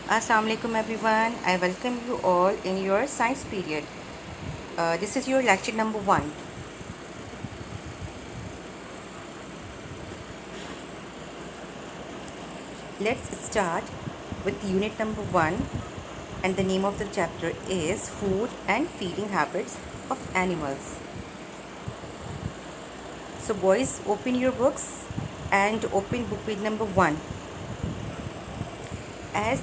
Assalamu alaikum everyone. I welcome you all in your science period. This is your lecture number 1. Let's start with unit number 1, and the name of the chapter is Food and Feeding Habits of Animals. So boys, open your books and open book page number 1. As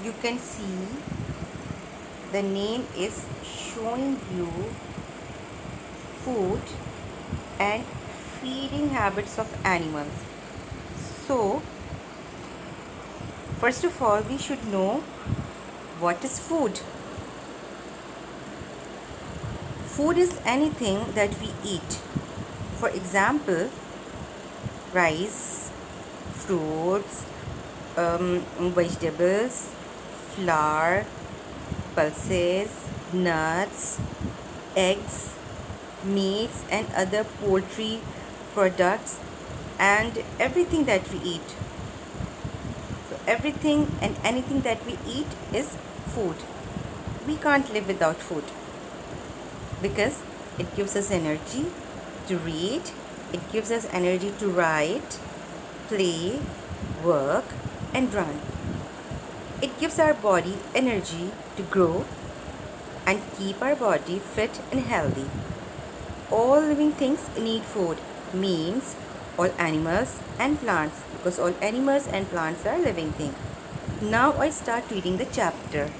you can see, the name is showing you food and feeding habits of animals. So first of all, we should know what is food. Food is anything that we eat. For example, rice, fruits, vegetables, flour, pulses, nuts, eggs, meats, and other poultry products, and everything that we eat. So, everything and anything that we eat is food. We can't live without food because it gives us energy to read, it gives us energy to write, play, work, and run. It gives our body energy to grow and keep our body fit and healthy. All living things need food, means all animals and plants, because all animals and plants are living things. Now I start reading the chapter.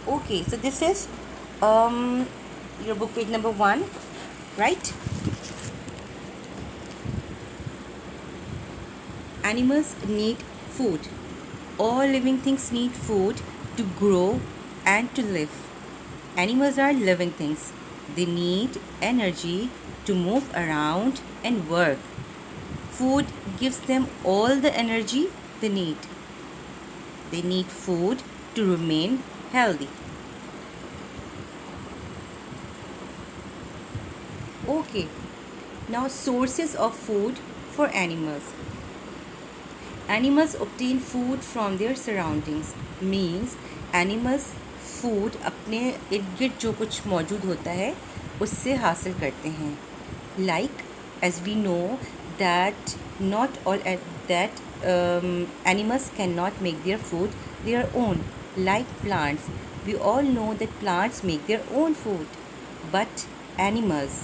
Okay, so this is your book page number 1, right? Animals need food. All living things need food to grow and to live. Animals are living things. They need energy to move around and work. Food gives them all the energy they need. They need food to remain healthy. Okay, now sources of food for animals. Animals obtain food from their surroundings. Means animals food अपने इर्द गिर्द जो कुछ मौजूद होता है उससे हासिल करते हैं. Like as we know that not all that animals cannot make their food their own. Like plants, we all know that plants make their own food, but animals,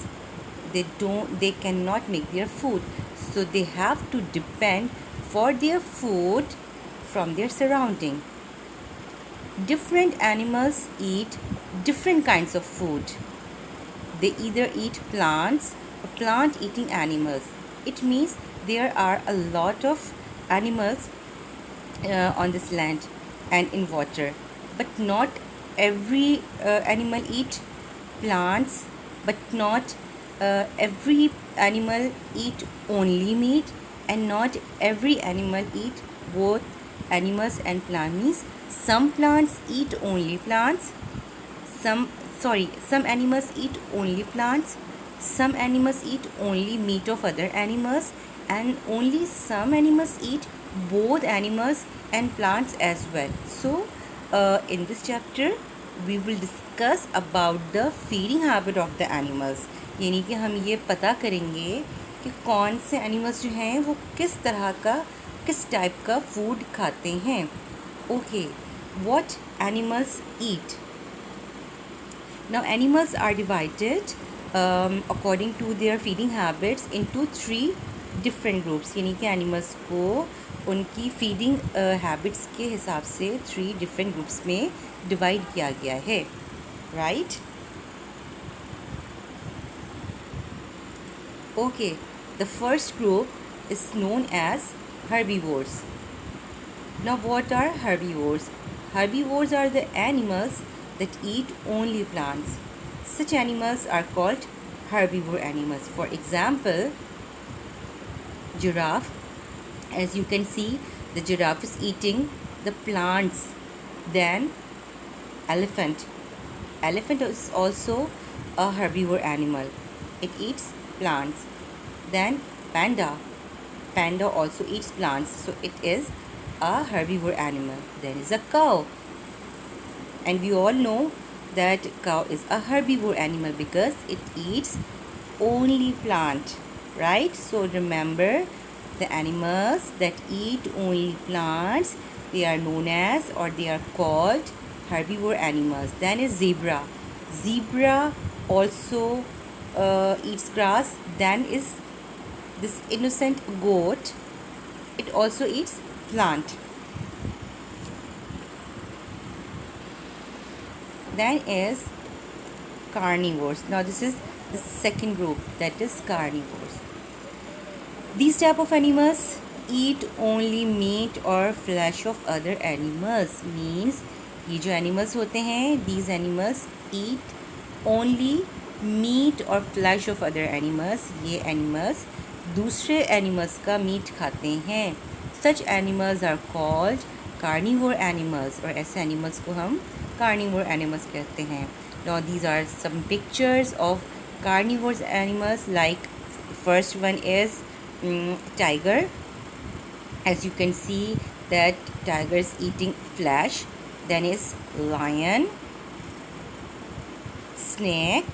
they cannot make their food, so they have to depend for their food from their surrounding. Different animals eat different kinds of food. They either eat plants or plant eating animals. It means there are a lot of animals on this land and in water, but not every animal eat plants, but not every animal eat only meat, and not every animal eat both animals and plants. Means some plants eat only plants, some animals eat only plants, some animals eat only meat of other animals, and only some animals eat both animals and plants as well. So in this chapter we will discuss about the feeding habit of the animals. यानी कि हम ये पता करेंगे कि कौन से animals जो हैं वो किस तरह का, किस टाइप का फूड खाते हैं. Okay, what animals eat. Now animals are divided according to their feeding habits into 3 different groups. यानी कि animals को उनकी feeding habits के हिसाब से 3 different groups में divide किया गया है, right? Okay, the first group is known as herbivores. Now what are herbivores? Herbivores are the animals that eat only plants. Such animals are called herbivore animals. For example, giraffe. As you can see, the giraffe is eating the plants. Then elephant. Elephant is also a herbivore animal. It eats plants. Then panda. Panda also eats plants, so it is a herbivore animal. Then is a cow, and we all know that cow is a herbivore animal because it eats only plant, right? So remember, the animals that eat only plants, they are known as, or they are called, herbivore animals. Then is zebra. Zebra also eats grass. Then is this innocent goat, it also eats plant. Then is carnivores. Now this is the second group, that is carnivores. These type of animals eat only meat or flesh of other animals. Means ये जो animals होते हैं, these animals eat only meat or flesh of other animals. ये animals दूसरे animals का meat खाते हैं. Such animals are called carnivore animals, और ऐसे animals को हम carnivore animals कहते हैं. Now these are some pictures of carnivore animals. Like first one is tiger. As you can see that tiger is eating flesh. Then is lion, snake,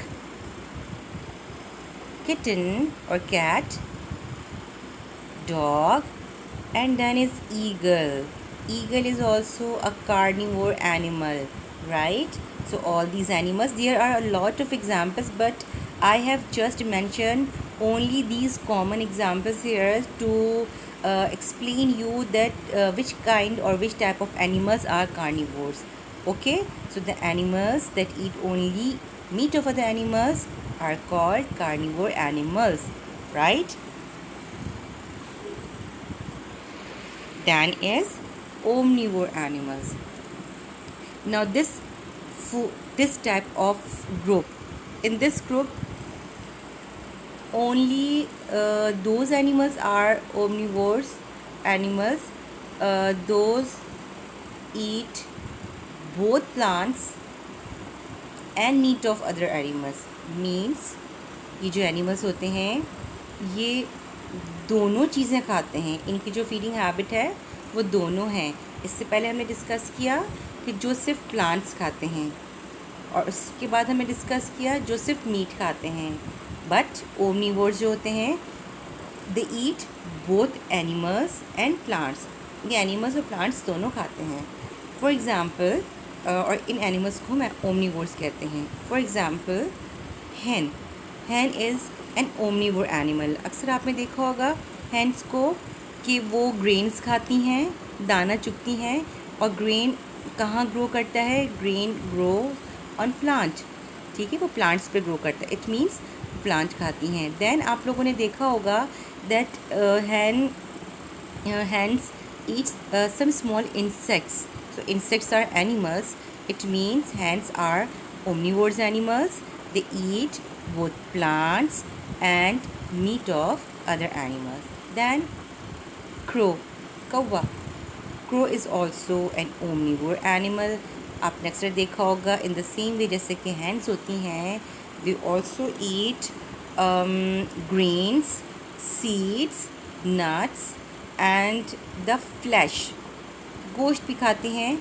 kitten or cat, dog, and then is eagle. Eagle is also a carnivore animal, right? So all these animals, there are a lot of examples, but I have just mentioned only these common examples here to explain you that which kind or which type of animals are carnivores. Okay, so the animals that eat only meat of other animals are called carnivore animals, right? Then is omnivore animals. Now this type of group, in this group only those animals are omnivores animals, those eat both plants and meat of other animals. Means ये जो animals होते हैं ये दोनों चीज़ें खाते हैं. इनकी जो फीडिंग हैबिट है वो दोनों हैं. इससे पहले हमने डिस्कस किया कि जो सिर्फ प्लांट्स खाते हैं, और उसके बाद हमें डिस्कस किया जो सिर्फ मीट खाते हैं. बट ओमनीवोर्स जो होते हैं they eat both animals and plants. ये एनिमल्स और प्लांट्स दोनों खाते हैं. फॉर एग्ज़ाम्पल, और इन एनिमल्स को हम ओमनीवोर्स कहते हैं. For example hen. Hen is an omnivore animal. अक्सर आपने देखा होगा हैंस को कि वो ग्रेन्स खाती हैं, दाना चुगती हैं. और ग्रेन कहाँ ग्रो करता है? Grain grow on plant. ठीक है, वो प्लांट्स पे ग्रो करता है. इट मीन्स प्लांट खाती हैं. देन आप लोगों ने देखा होगा that hens eats some small insects. So insects are animals. It means hens are omnivores animals. They eat both plants and meat of other animals. Then crow, कौवा. Crow is also an omnivore animal. आपने अक्सर देखा होगा in the same way जैसे कि hands होती हैं, they also eat grains, seeds, nuts and the flesh. गोश्त भी खाते हैं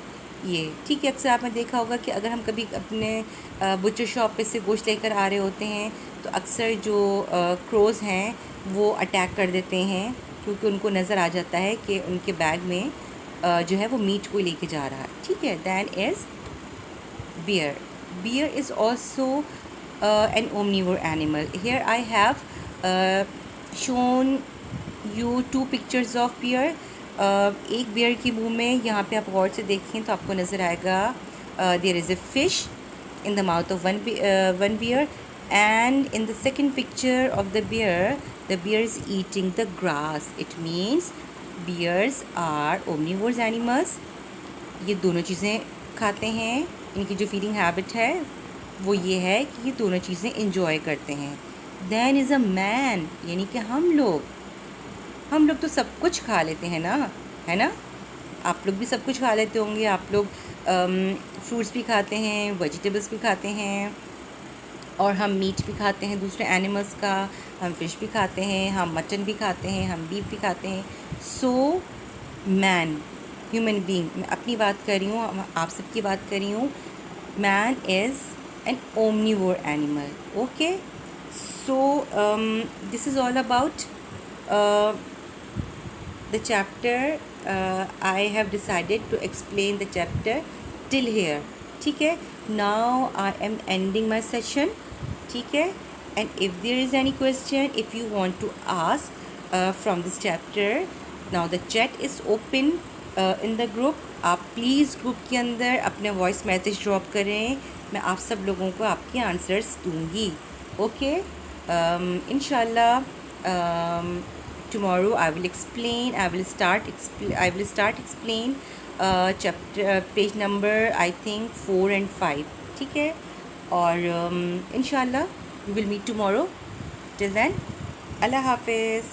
ये. ठीक है, अक्सर आपने देखा होगा कि अगर हम कभी अपने बुचर शॉप पे से गोश्त लेकर आ रहे होते हैं तो अक्सर जो क्रोज़ हैं वो अटैक कर देते हैं, क्योंकि उनको नज़र आ जाता है कि उनके बैग में जो है वो मीट को लेके जा रहा है. ठीक है. Then is bear. Bear is also an omnivore animal. Here I have shown you 2 pictures of bear. एक बियर के मुंह में, यहाँ पे आप गौर से देखें तो आपको नज़र आएगा there is a fish in the mouth of one bear. And in the second picture of the bear is eating the grass. It means bears are omnivores animals. ये दोनों चीज़ें खाते हैं. इनकी जो फीडिंग हैबिट है वो ये है कि ये दोनों चीज़ें इंजॉय करते हैं. देन इज़ अ मैन, यानी कि हम लोग तो सब कुछ खा लेते हैं ना, है ना. आप लोग भी सब कुछ खा लेते होंगे. आप लोग फ्रूट्स भी खाते हैं, वेजिटेबल्स भी खाते हैं, और हम मीट भी खाते हैं दूसरे एनिमल्स का, हम फ़िश भी खाते हैं, हम मटन भी खाते हैं, हम बीफ भी खाते हैं. सो मैन, ह्यूमन बीइंग, मैं अपनी बात कर रही हूँ, आप सबकी बात कर रही हूँ. Man is an omnivore animal. Okay, so this is all about the chapter. I have decided to explain the chapter till here. ठीक है, now I am ending my session. ठीक है, and if there is any question, if you want to ask from this chapter, now the chat is open in the group. आप please group के अंदर अपने voice message drop करें, मैं आप सब लोगों को आपके आंसर्स दूँगी. ओके, इंशाल्लाह tomorrow I will explain, I will start explain chapter page number I think 4 and 5. ठीक है, और इंशाल्लाह we will meet tomorrow. Till then, Allah Hafiz.